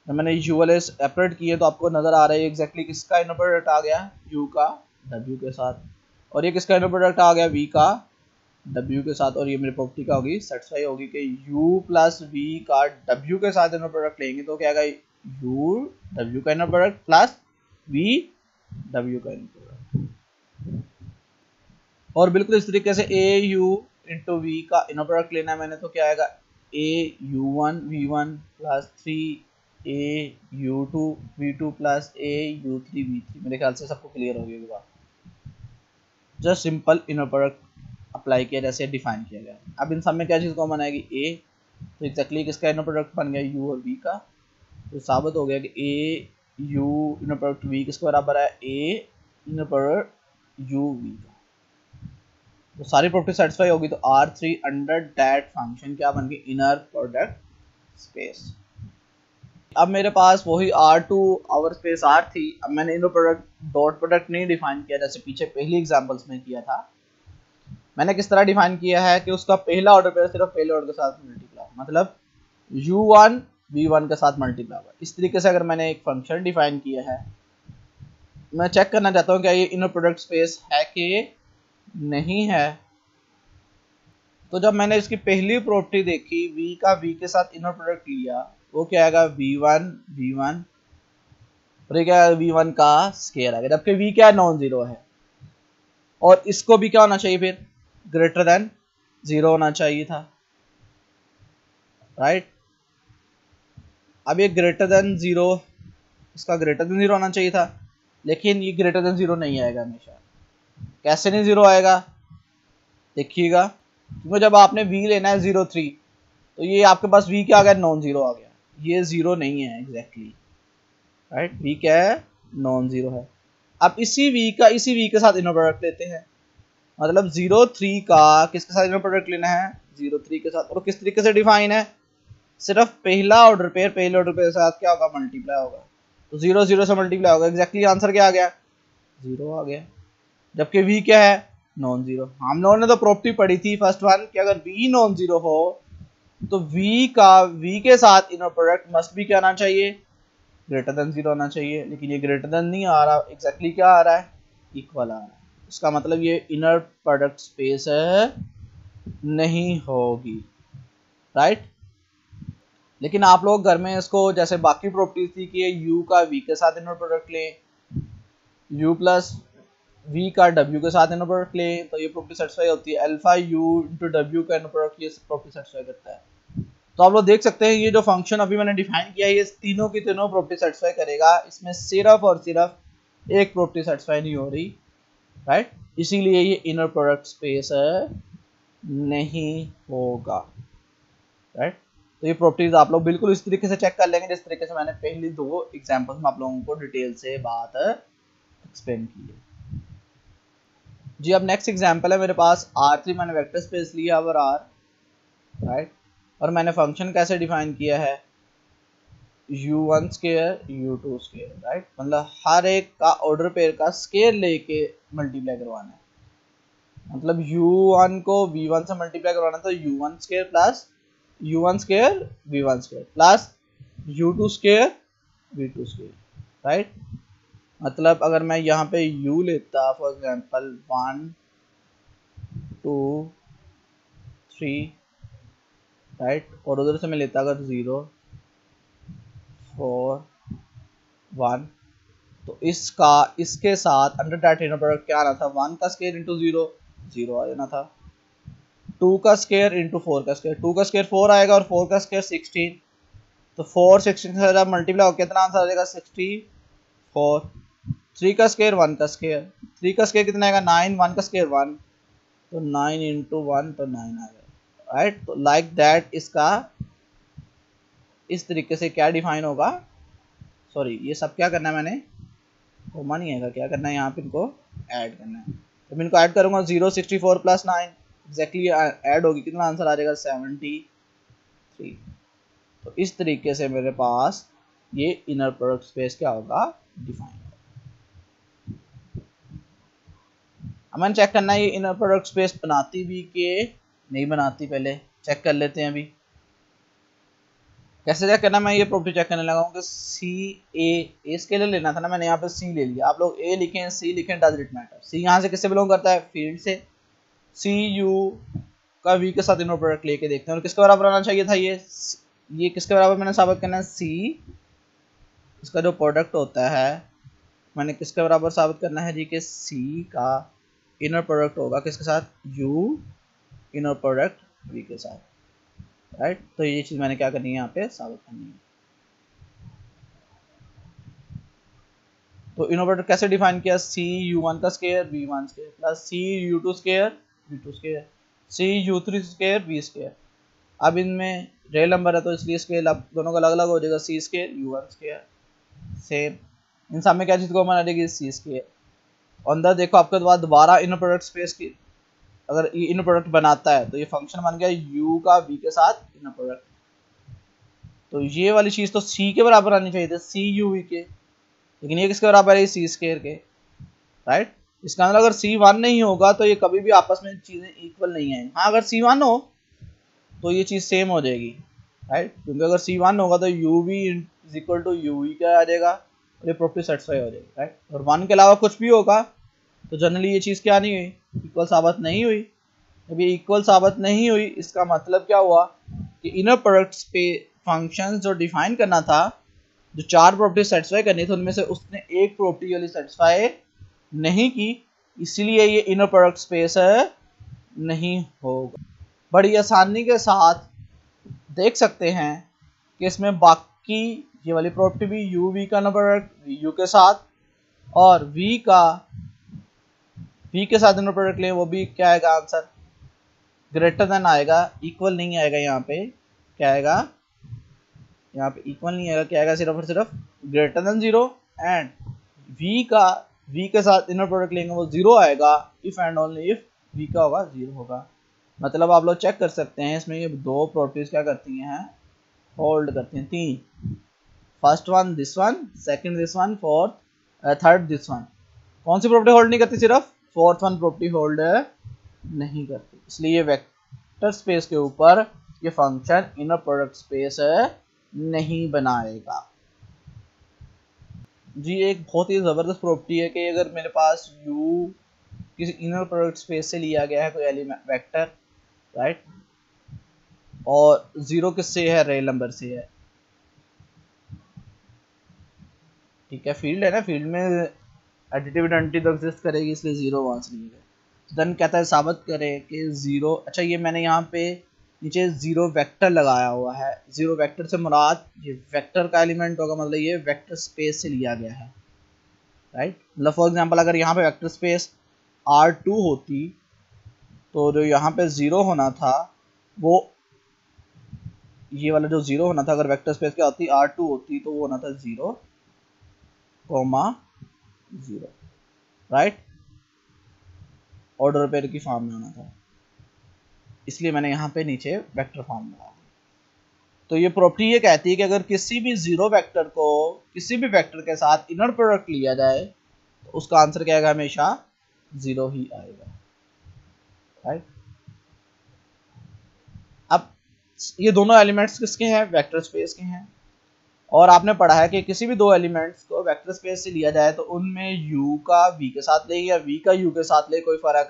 जब मैंने यू वाले सेपरेट किए तो आपको नजर आ रहा है एग्जैक्टली किसका इनर प्रोडक्ट आ गया, यू का डब्ल्यू के साथ, और ये किसका इनर प्रोडक्ट आ गया, वी का डब्ल्यू के साथ। और ये मेरी प्रॉपर्टी क्या होगी, सेटिस्फाई होगी कि यू प्लस वी का डब्ल्यू के साथ इनर प्रोडक्ट लेंगे तो क्या आएगा, यू डब्ल्यू का इनर प्रोडक्ट प्लस वी डब्ल्यू का इनर प्रोडक्ट। और बिल्कुल इस तरीके से ए यू इंटू वी का इनर प्रोडक्ट लेना है मैंने, तो क्या आएगा, A u one v one plus three A u two v two plus A u three v three. मेरे ख्याल से सबको क्लियर हो गया। Just simple inner product apply किया जैसे डिफाइन किया गया। अब इन सब में क्या चीज़ कॉमन आएगी, ए, तो एक्जैक्टली किसका इनर प्रोडक्ट बन गया, यू और वी का। तो साबित हो गया कि ए यू इनर प्रोडक्ट वी किसके बराबर है, ए इनर प्रोडक्ट यू वी का। तो सारी प्रॉपर्टी सेटिस्फाई होगी तो R3 अंडर दैट फंक्शन क्या बन गई, इनर प्रोडक्ट स्पेस। अब मेरे पास वही R2 ओवर स्पेस R थी। अब मैंने इनर प्रोडक्ट डॉट प्रोडक्ट नहीं डिफाइन किया जैसे पीछे पहली एग्जांपल्स में किया था। मैंने किस तरह डिफाइन किया है कि उसका पहला ऑर्डर पेयर सिर्फ पहले ऑर्डर के साथ मल्टीप्लाई, मतलब U1 V1 के साथ मल्टीप्लाई होगा। इस तरीके से अगर मैंने एक फंक्शन डिफाइन किया है, मैं चेक करना चाहता हूँ क्या ये इनर प्रोडक्ट स्पेस है कि नहीं है। तो जब मैंने इसकी पहली प्रॉपर्टी देखी, v का v के साथ इनर प्रोडक्ट लिया, वो क्या आएगा, v1 v1, और ये क्या है, v1 का स्केयर आ गया, जबकि v क्या है, नॉन जीरो है। और इसको भी क्या होना चाहिए, फिर ग्रेटर देन जीरो होना चाहिए था, राइट। अब ये ग्रेटर देन जीरो, इसका ग्रेटर देन जीरो होना चाहिए था, लेकिन ये ग्रेटर देन जीरो नहीं आएगा हमेशा। कैसे नहीं जीरो आएगा, देखिएगा, क्योंकि जब आपने v लेना है 0 3, तो ये आपके पास v क्या आ गया, नॉन जीरो आ गया, ये जीरो नहीं है एग्जैक्टली, राइट। v क्या है, नॉन जीरो है। अब इसी v के साथ इनर प्रोडक्ट लेते हैं, मतलब 0 3 का किसके साथ इनर प्रोडक्ट लेना है, 0 3 के साथ। और किस तरीके से डिफाइन है, सिर्फ पहला ऑर्डर पेयर पहले ऑर्डर पेयर के साथ क्या होगा, मल्टीप्लाई होगा। तो 0 0 से मल्टीप्लाई होगा, एग्जैक्टली आंसर क्या आ गया, जीरो आ गया, जबकि v क्या है, नॉन जीरो। हम लोगों ने तो प्रॉपर्टी पढ़ी थी फर्स्ट वन कि अगर v नॉन जीरो हो तो v के साथ इनर प्रोडक्ट मस्ट भी क्या आना चाहिए, ग्रेटर देन जीरो आना चाहिए। लेकिन ये ग्रेटर देन नहीं आ रहा, एग्जैक्टली क्या आ रहा है, इक्वल आ रहा है। इसका मतलब ये इनर प्रोडक्ट स्पेस नहीं होगी, राइट। लेकिन आप लोग घर में इसको जैसे बाकी प्रॉपर्टीज थी कि u का v के साथ इनर प्रोडक्ट लें, u प्लस v का w के साथ इनर प्रोडक्ट लें, तो ये प्रॉपर्टी सेटिस्फाई होती है। अल्फा u इंटू w का इनर प्रोडक्ट ये प्रॉपर्टी सेटिस्फाई करता है। तो आप लोग देख सकते हैं ये जो फंक्शन अभी मैंने डिफाइन किया है, ये तीनों की तीनों प्रॉपर्टी सेटिस्फाई करेगा। इसमें सिर्फ और सिर्फ एक प्रॉपर्टी सेटिस्फाई नहीं हो रही, राइट। इसीलिए ये इनर प्रोडक्ट स्पेस नहीं होगा, राइट। तो ये प्रॉपर्टीज आप लोग बिल्कुल इस तरीके से चेक कर लेंगे जिस तरीके से मैंने पहली दो एग्जांपल्स में आप लोगों को डिटेल से बात एक्सप्लेन की है। जी अब नेक्स्ट एग्जांपल है मेरे पास R3, मैंने वेक्टर स्पेस लिया ओवर R, राइट। और मैंने फंक्शन कैसे डिफाइन किया है, u1 square u2 square, right. मतलब हर एक का ऑर्डर पेयर का स्क्वायर लेके मल्टीप्लाई करवाना है। मतलब u1 को v1 से मल्टीप्लाई करवाना है तो u1 square plus u1 square v1 square plus u2 square v2 square, right. मतलब अगर मैं यहाँ पे u लेता फॉर एग्जांपल 1 2 3, राइट, और उधर से मैं लेता अगर 0 4 1, तो इसके साथ अंडर दैट इनर प्रोडक्ट क्या आना था, 1 का स्क्वायर इंटू 0 0 आ जाना था, 2 का स्क्वायर इंटू 4 का स्क्वायर, 2 का स्क्वायर 4 आएगा और 4 का स्क्वायर 16, तो 4 16 से जब मल्टीप्लाई हो कितना आंसर आ जाएगा 64। 3 का स्क्वायर 1 का स्क्वायर, 3 का स्क्वायर कितना आएगा 9, 1 का स्क्वायर 1, तो 9 इंटू 1 तो 9 आ गया, राइट। तो लाइक दैट इसका इस तरीके से क्या डिफाइन होगा, सॉरी ये सब क्या करना है मैंने, कॉमा नहीं आएगा, क्या करना है यहाँ पे इनको ऐड करना है। तो मैं इनको ऐड करूंगा 0 64 प्लस 9 एग्जैक्टली ऐड होगी, कितना आंसर आ जाएगा 73। तो इस तरीके से मेरे पास ये इनर प्रोडक्ट स्पेस क्या होगा, डिफाइन होगा। अब मैंने चेक करना है ये इनर प्रोडक्ट स्पेस बनाती भी कि नहीं बनाती, पहले चेक कर लेते हैं अभी। कैसे चेक करना, मैं ये प्रॉपर्टी चेक करने लगा हूँ कि सी ए स्केलर लेना था ना, मैंने यहाँ पे सी ले लिया। आप लोग ए लिखें सी लिखें, डज इट मैटर। सी यहाँ से किससे बिलोंग करता है, फील्ड से। सी यू का वी के साथ इनर प्रोडक्ट लेके देखते हैं, और किसके बराबर आना चाहिए था, ये किसके बराबर मैंने साबित करना है, सी, इसका जो प्रोडक्ट होता है मैंने किसके बराबर साबित करना है जी, कि सी का इनर प्रोडक्ट होगा किसके साथ, यू इनर प्रोडक्ट वी के साथ, राइट। तो ये चीज मैंने क्या करनी है यहाँ पे साबित करनी है। तो इनर प्रोडक्ट कैसे डिफाइन किया, सी यू वन का square V one square plus C U two square V two square C U three square V square. अब इनमें रियल नंबर है तो इसलिए स्केल अब दोनों का अलग अलग हो जाएगा, C square u one square. Same इन सब में क्या चीज कॉमन आ जाएगी, सी स्केयर। अंदर देखो आपके बाद दोबारा इनर प्रोडक्ट स्पेस की अगर ये इनर प्रोडक्ट बनाता है तो ये फंक्शन बन गया u का v के साथ इनर प्रोडक्ट। तो ये वाली चीज तो c के बराबर आनी चाहिए थी, c u v के, लेकिन ये किसके बराबर है, c स्क्वायर के, राइट। इसका मतलब अगर c 1 नहीं होगा तो ये कभी भी आपस में चीजें इक्वल नहीं है। हाँ अगर c 1 हो तो ये चीज सेम हो जाएगी, राइट, क्योंकि अगर c 1 होगा तो uv is equal to uv क्या आ जाएगा, और ये प्रॉपर्टी सेटिस्फाई हो जाएगी, राइट। और 1 के अलावा कुछ भी होगा तो जनरली ये चीज क्या नहीं हुई, इक्वल साबित नहीं हुई। जब ये इक्वल साबित नहीं हुई इसका मतलब क्या हुआ कि इनर प्रोडक्ट्स पे फंक्शंस जो डिफाइन करना था, जो 4 प्रॉपर्टी सेटिस्फाई करनी थी उनमें से उसने एक प्रॉपर्टी वाली सेटिस्फाई नहीं की, इसीलिए ये इनर प्रोडक्ट स्पेस नहीं होगा। बड़ी आसानी के साथ देख सकते हैं कि इसमें बाकी ये वाली प्रॉपर्टी भी यू वी का इनर प्रोडक्ट यू के साथ और वी के साथ इनर प्रोडक्ट ले, वो भी क्या आएगा आंसर, ग्रेटर देन आएगा, इक्वल नहीं आएगा। यहाँ पे क्या आएगा, यहाँ पे इक्वल नहीं आएगा, क्या आएगा, सिर्फ और सिर्फ ग्रेटर देन 0। एंड v के साथ इनर प्रोडक्ट लेंगे वो 0 आएगा if and only if v का होगा 0 होगा। मतलब आप लोग चेक कर सकते हैं इसमें ये दो प्रॉपर्टीज क्या करती हैं, होल्ड करती हैं, 3। First one this one, second this one, fourth third this one. कौन सी प्रॉपर्टी होल्ड नहीं करती, सिर्फ फोर्थ वन प्रॉपर्टी होल्ड नहीं करती। इसलिए वेक्टर स्पेस के ऊपर ये फंक्शन इनर प्रोडक्ट स्पेस नहीं बनाएगा जी। एक बहुत ही जबरदस्त प्रॉपर्टी है कि अगर मेरे पास u किसी इनर प्रोडक्ट स्पेस से लिया गया है कोई एलिमेंट वेक्टर, राइट, और 0 किससे है, रियल नंबर से है, ठीक है, फील्ड है ना, फील्ड में एडिटिव आइडेंटिटी तो एग्जिस्ट करेगी, इसलिए 0 वहां से लिए गए। देन कहता है साबित करें कि 0, अच्छा ये मैंने यहाँ पे नीचे 0 वेक्टर लगाया हुआ है। 0 वेक्टर से मुराद ये वेक्टर का एलिमेंट होगा, मतलब ये वेक्टर स्पेस से लिया गया है, राइट। मतलब फॉर एग्जांपल अगर यहाँ पे वेक्टर स्पेस R2 होती तो जो यहाँ पे 0 होना था वो ये वाला जो 0 होना था, अगर वेक्टर स्पेस क्या होती, R2 होती तो वो होना था 0, 0, राइट, ऑर्डर पेयर की फॉर्म में होना था, इसलिए मैंने यहाँ पे नीचे वेक्टर फॉर्म लगाया। तो ये प्रॉपर्टी ये कहती है कि अगर किसी भी 0 वेक्टर को किसी भी वेक्टर के साथ इनर प्रोडक्ट लिया जाए तो उसका आंसर क्या आएगा, हमेशा 0 ही आएगा, राइट। अब ये दोनों एलिमेंट्स किसके हैं, वेक्टर स्पेस के हैं, और आपने पढ़ा है कि किसी भी दो एलिमेंट्स को वेक्टर स्पेस से लिया जाए तो उनमें u का v के साथ ले या v का u के साथ ले, कोई फर्क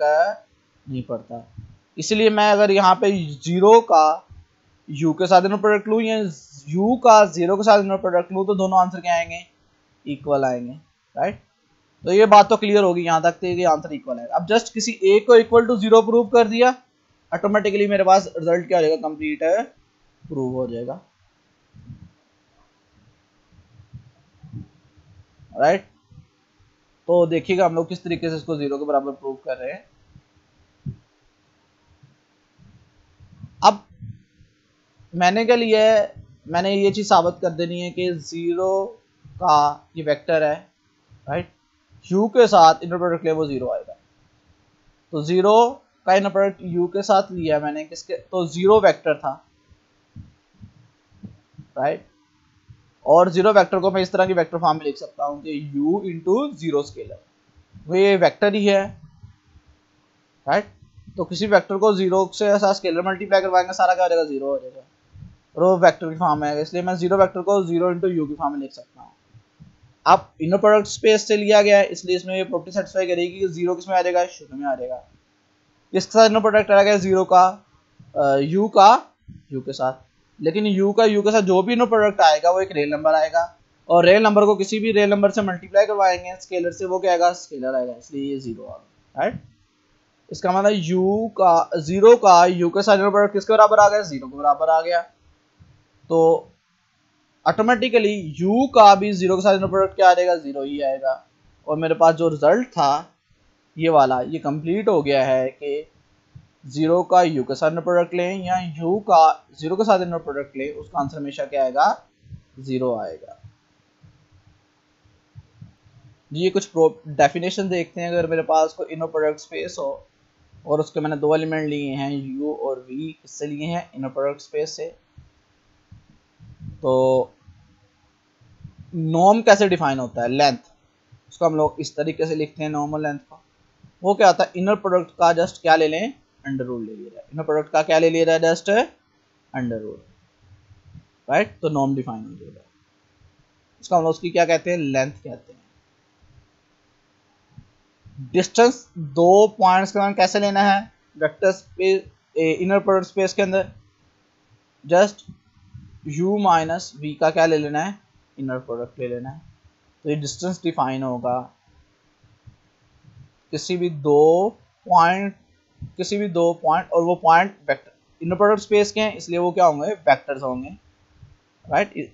नहीं पड़ता। इसलिए मैं अगर यहाँ पे 0 का u के साथ इनर प्रोडक्ट लूँ या u का 0 के साथ इनर प्रोडक्ट लूँ तो दोनों आंसर क्या आएंगे, इक्वल आएंगे, राइट। तो ये बात तो क्लियर होगी यहाँ तक कि आंसर इक्वल है। अब जस्ट किसी a को इक्वल टू 0 प्रूव कर दिया, ऑटोमेटिकली मेरे पास रिजल्ट क्या हो जाएगा, कंप्लीट है, प्रूव हो जाएगा, राइट। तो देखिएगा हम लोग किस तरीके से इसको 0 के बराबर प्रूव कर रहे हैं। अब मैंने क्या लिया है, मैंने ये चीज साबित कर देनी है कि 0 का ये वेक्टर है, राइट, u के साथ इनर प्रोडक्ट ले वो 0 आएगा। तो 0 का इनर प्रोडक्ट u के साथ लिया मैंने किसके, तो 0 वेक्टर था, राइट, और 0 वेक्टर को मैं इस तरह की वेक्टर फॉर्म में लिख सकता हूँ कि u इंटू 0 स्केलर, वो ये वेक्टर ही है, राइट। तो किसी वेक्टर को 0 से ऐसा स्केलर मल्टीप्लाई करवाएंगे, सारा क्या हो जाएगा, 0 हो जाएगा, और वो वेक्टर की फॉर्म में आएगा, इसलिए मैं जीरो वेक्टर को जीरो इंटू यू की फॉर्म में लिख सकता हूँ। अब इनर प्रोडक्ट स्पेस से लिया गया है, इसलिए इसमें ये प्रॉपर्टी सेटिस्फाई करेगी कि जीरो किस में आ जाएगा, शून्य में आ जाएगा। इसके साथ इनर प्रोडक्ट आ गया जीरो का यू का यू के साथ, लेकिन यू का यू के साथ जो भी इनर प्रोडक्ट आएगा वो एक रियल नंबर आएगा, और रियल नंबर को किसी भी रियल नंबर से मल्टीप्लाई करवाएंगे स्केलर से, वो क्या आएगा, स्केलर आएगा, इसलिए ये जीरो आ गया, राइट। इसका मतलब यू का जीरो का यू के साथ इनर प्रोडक्ट किसके बराबर आ गया, जीरो के बराबर आ गया। तो ऑटोमेटिकली यू का भी जीरो के साथ इनर प्रोडक्ट क्या आ जाएगा, जीरो ही आएगा। और मेरे पास जो रिजल्ट था ये वाला, ये कंप्लीट हो गया है कि जीरो का यू के साथ इनर प्रोडक्ट लें या यू का जीरो के साथ इनर प्रोडक्ट लें, उसका आंसर हमेशा क्या आएगा, जीरो आएगा। ये कुछ डेफिनेशन देखते हैं। अगर मेरे पास कोई इनर प्रोडक्ट स्पेस हो और उसके मैंने दो एलिमेंट लिए हैं u और v, किससे लिए हैं, इनर प्रोडक्ट स्पेस से, तो नॉर्म कैसे डिफाइन होता है, लेंथ, उसको हम लोग इस तरीके से लिखते हैं नॉर्मल लेंथ का। वो क्या होता है, इनर प्रोडक्ट का जस्ट क्या ले लें, अंडर रूट ले लिया, इनर प्रोडक्ट का क्या ले लिया, जस्ट अंडर रूट, राइट। तो नॉर्म डिफाइन हो जाएगा, उसका हम लोग उसकी क्या कहते हैं, लेंथ कहते हैं। डिस्टेंस दो पॉइंट्स के बाद कैसे लेना है, vector space inner product space के अंदर जस्ट u माइनस v का क्या ले लेना है, इनर प्रोडक्ट ले लेना है। तो ये डिस्टेंस डिफाइन होगा किसी भी दो पॉइंट और वो point vector inner product space के हैं, इसलिए वो क्या होंगे, वेक्टर्स होंगे, राइट।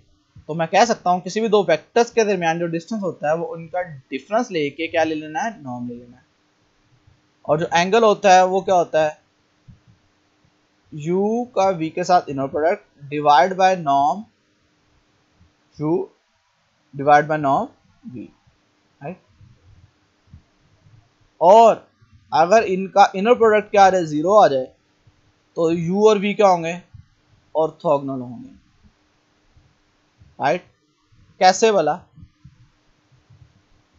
तो मैं कह सकता हूँ किसी भी दो वेक्टर्स के दरमियान जो डिस्टेंस होता है वो उनका डिफरेंस लेके क्या ले लेना है, नॉर्म ले लेना है। और जो एंगल होता है वो क्या होता है, u का v के साथ inner product divide by norm u divide by norm v, right. और अगर इनका इनर प्रोडक्ट क्या आ जाए, जीरो आ जाए, तो u और v क्या होंगे, ऑर्थोगोनल होंगे, राइट। कैसे भला,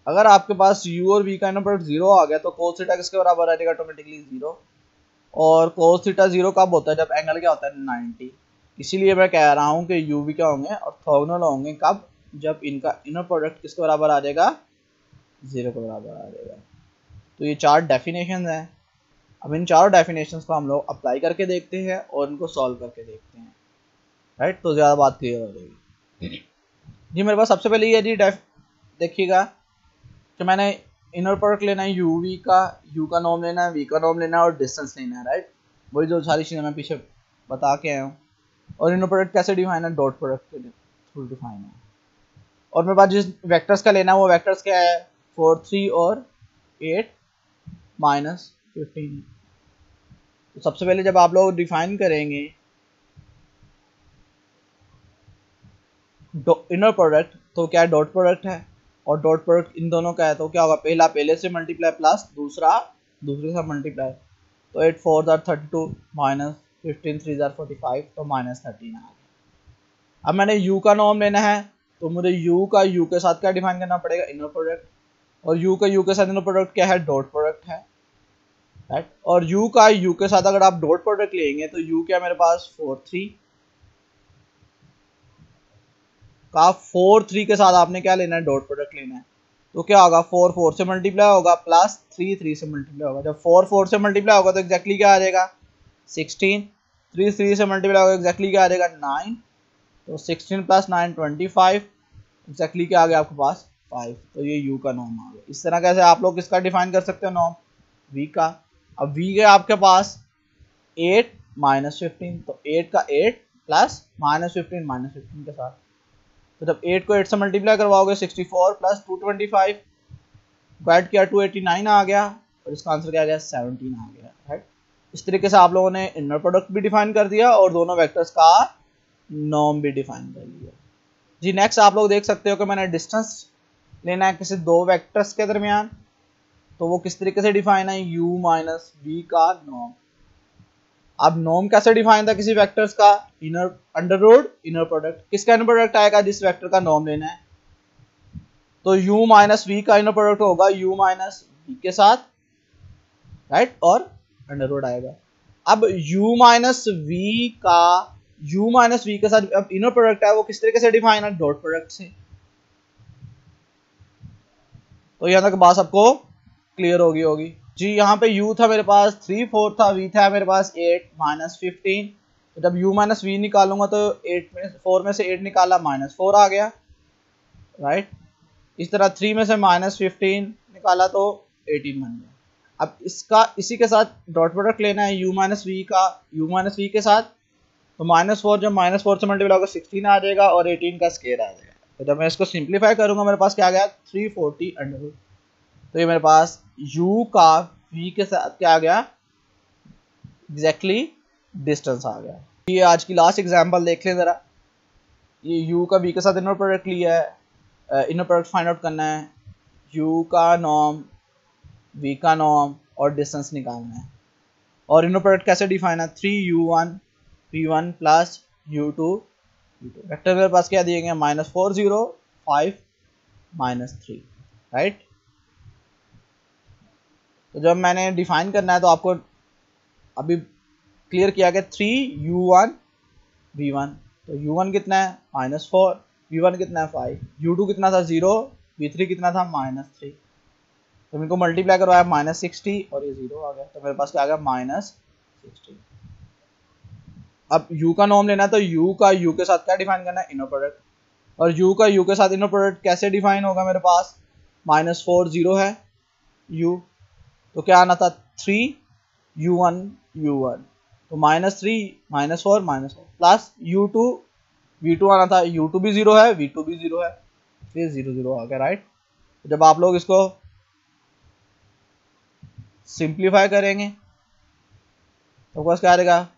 अगर आपके पास u और v का इनर प्रोडक्ट जीरो आ गया तो cos थीटा किसके बराबर आ जाएगा, ऑटोमेटिकली जीरो। और cos थीटा जीरो कब होता है, जब एंगल क्या होता है, 90। इसीलिए मैं कह रहा हूँ कि u भी क्या होंगे, ऑर्थोगोनल होंगे, कब, जब इनका इनर प्रोडक्ट किसके बराबर आ जाएगा, जीरो के बराबर आ जाएगा। तो ये चार डेफिनेशन हैं। अब इन चारों डेफिनेशंस को हम लोग अप्लाई करके देखते हैं और इनको सॉल्व करके देखते हैं, राइट। तो ज़्यादा बात क्लियर हो जाएगी जी। मेरे पास सबसे पहले ये जी देखिएगा कि मैंने इनर प्रोडक्ट लेना है u का नॉर्म लेना है, v का नॉर्म लेना है और डिस्टेंस लेना है, राइट। वही जो सारी चीज़ें मैं पीछे बता के आया हूँ। और इनर प्रोडक्ट कैसे डिफाइन है, डॉट प्रोडक्ट के थ्रू डिफाइन है। और मेरे पास जिस वेक्टर्स का लेना है वो वेक्टर्स क्या है, 4 3 और 8 माइनस 15। तो सबसे पहले जब आप लोग डिफाइन करेंगे इनर प्रोडक्ट, तो क्या डॉट प्रोडक्ट है, और डॉट प्रोडक्ट इन दोनों का है, तो क्या होगा, पहला पहले से मल्टीप्लाई प्लस दूसरा दूसरे से मल्टीप्लाई। तो 8 4 32 माइनस 15 3 45, तो माइनस 13 आ गया। अब मैंने u का नॉर्म लेना है, तो मुझे u का u के साथ क्या डिफाइन करना पड़ेगा, इनर प्रोडक्ट। और u का u के साथ इनर प्रोडक्ट क्या है, डॉट प्रोडक्ट है, राइट। और u का u के साथ अगर आप डॉट प्रोडक्ट लेंगे तो u क्या मेरे पास 4 3 का 4 3 के साथ आपने क्या लेना है, डॉट प्रोडक्ट लेना है। तो क्या होगा, 4 4 से मल्टीप्लाई होगा प्लस 3 3 से मल्टीप्लाई होगा। जब 4 4 से मल्टीप्लाई होगा तो एग्जैक्टली क्या आ जाएगा, 16। 3 3 से मल्टीप्लाई होगा एग्जैक्टली क्या आ जाएगा, 9। तो 16 प्लस 9 25, एग्जैक्टली क्या आ गया आपके पास, 5। तो ये u का नॉर्म आ गया। इस तरह कैसे आप लोग किसका डिफाइन कर सकते हो, नॉर्म v का। अब v के आपके पास 8 माइनस 15, तो 8 का 8 प्लस माइनस 15 के साथ। तो जब 8 को 8 से मल्टीप्लाई करवाओगे 64 प्लस 225 को ऐड किया 289 आ गया, और इसका आंसर क्या आ गया, 17 आ गया, राइट। इस तरीके से आप लोगों ने इनर प्रोडक्ट भी डिफाइन कर दिया और दोनों वेक्टर्स का नॉर्म भी डिफाइन कर लिया जी। नेक्स्ट आप लोग देख सकते हो कि मैंने डिस्टेंस लेना है किसी दो वेक्टर्स के दरमियान, तो वो किस तरीके से डिफाइन है, u माइनस v का नॉर्म। अब नॉर्म कैसे डिफाइन था किसी वेक्टर्स का, inner under root inner product. किसका इनर प्रोडक्ट आएगा, जिस वेक्टर का नॉर्म लेना है। तो u माइनस v का इनर प्रोडक्ट होगा u माइनस v के साथ, राइट, और अंडर रूट आएगा। अब u माइनस v का u माइनस वी के साथ अब इनर प्रोडक्ट है वो किस तरीके से डिफाइन है, डॉट प्रोडक्ट से। तो यहाँ तक बात आपको क्लियर होगी जी। यहाँ पे u था मेरे पास 3 4 था, v था मेरे पास 8 माइनस 15। तो जब u माइनस वी निकालूंगा तो 8 में 4 में से 8 निकाला माइनस 4 आ गया, राइट। इस तरह 3 में से माइनस 15 निकाला तो 18 बन गया। अब इसका इसी के साथ डॉट प्रोडक्ट लेना है u माइनस वी का u माइनस वी के साथ। तो -4 जब -4 से मल्टीप्लाई होगा 16 आ जाएगा और 18 का स्क्वायर आ जाएगा। तो जब मैं इसको सिंप्लीफाई करूंगा मेरे पास क्या आ गया 340 अंडर रूट। तो ये मेरे पास u का v के साथ क्या आ गया, एग्जैक्टली डिस्टेंस आ गया। ये आज की लास्ट एग्जांपल देख लें जरा। ये u का v के साथ इनर प्रोडक्ट लिया है, इनर प्रोडक्ट फाइंड आउट करना है, u का नॉर्म v का नॉर्म और डिस्टेंस निकालना है। और इनर प्रोडक्ट कैसे डिफाइन है, 3u1 v1 plus u2 v2। Vector मेरे पास क्या दिए गए -4 0 5 -3, राइट। तो जब मैंने डिफाइन करना है तो आपको अभी क्लियर किया कि 3u1 v1। तो u1 कितना है -4, v1 कितना है 5, u2 कितना था 0, v3 कितना था -3। तो इनको मल्टीप्लाई करवाया -60 और ये 0 आ गया। तो मेरे पास क्या आ गया -60। अब u का नॉर्म लेना है तो u का u के साथ क्या डिफाइन करना है, इनर प्रोडक्ट। और u का u के साथ इनर प्रोडक्ट कैसे डिफाइन होगा, मेरे पास -4 0 है u, तो क्या आना था 3u1 u1। तो -3 -4 -4 प्लस u2 v2 आना था, u2 भी 0 है v2 भी 0 है, फिर 0 0 आ गया, राइट। जब आप लोग इसको सिंप्लीफाई करेंगे तो बस क्या आ जाएगा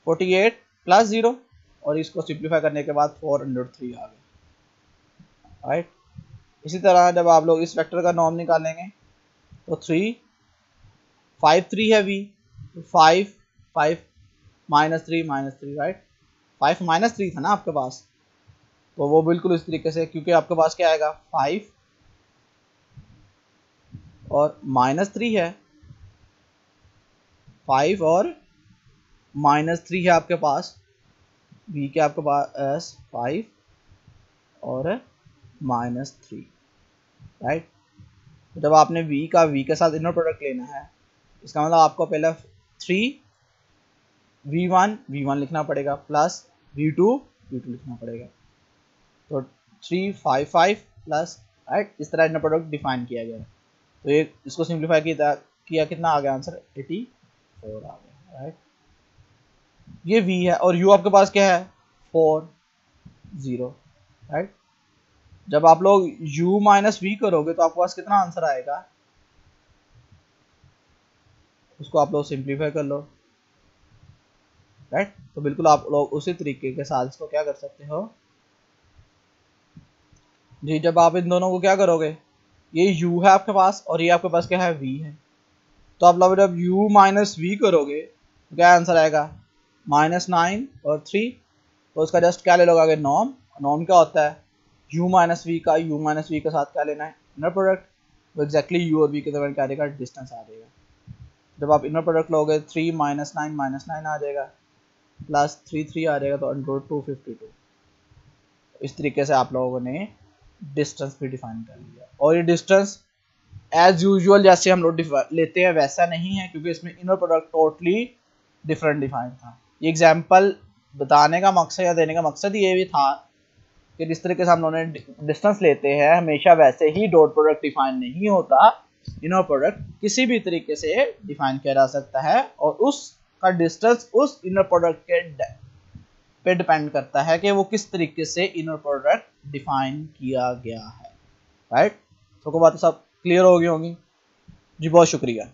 48 प्लस 0 और इसको सिंप्लीफाई करने के बाद 403 आ गया, राइट। इसी तरह जब आप लोग इस वेक्टर का नॉर्म निकालेंगे तो 3 5 3 है v, तो 5 5 -3 राइट। 5 -3 था ना आपके पास, तो वो बिल्कुल इस तरीके से, क्योंकि आपके पास क्या आएगा 5 और -3 है, 5 और -3 है आपके पास, v के आपके पास 5 और -3, राइट। जब आपने v का v के साथ इनर प्रोडक्ट लेना है, इसका मतलब आपको पहले 3v1 v1 लिखना पड़ेगा प्लस v2 v2 लिखना पड़ेगा। तो 355 प्लस, राइट, इस तरह इनर प्रोडक्ट डिफाइन किया गया है। तो ये इसको सिंप्लीफाई किया कितना आ गया आंसर 84 आ गया, राइट। ये v है और u आपके पास क्या है 4 0, राइट। जब आप लोग u माइनस वी करोगे तो आपके पास कितना आंसर आएगा, उसको आप लोग सिंप्लीफाई कर लो, राइट। तो बिल्कुल आप लोग उसी तरीके के साथ इसको क्या कर सकते हो जी। जब आप इन दोनों को क्या करोगे, ये u है आपके पास और ये आपके पास क्या है v है, तो आप लोग जब u माइनस वी करोगे तो क्या आंसर आएगा -9 और 3। तो उसका जस्ट क्या ले लोगे आगे नॉर्म। नॉर्म क्या होता है u माइनस वी का u माइनस वी के साथ क्या लेना है इनर प्रोडक्ट। तो एग्जैक्टली u और v के दरमियान क्या आएगा डिस्टेंस आ जाएगा। जब आप इनर प्रोडक्ट लोगे 3 -9 आ जाएगा प्लस 3 3 आ जाएगा, तो अंडर 252। इस तरीके से आप लोगों ने डिस्टेंस भी डिफाइन कर लिया। और ये डिस्टेंस एज यूजुअल जैसे हम लोग लेते हैं वैसा नहीं है, क्योंकि इसमें inner product totally different define था। ये एग्जांपल बताने का मकसद या देने का मकसद ये भी था कि जिस तरीके से हम लोगों ने डिस्टेंस लेते हैं हमेशा वैसे ही डॉट प्रोडक्ट डिफाइन नहीं होता। इनर प्रोडक्ट किसी भी तरीके से डिफाइन किया जा सकता है और उसका डिस्टेंस उस इनर प्रोडक्ट के पे डिपेंड करता है कि वो किस तरीके से इनर प्रोडक्ट डिफाइन किया गया है, राइट। तो को बात सब क्लियर हो गई होंगी जी। बहुत शुक्रिया।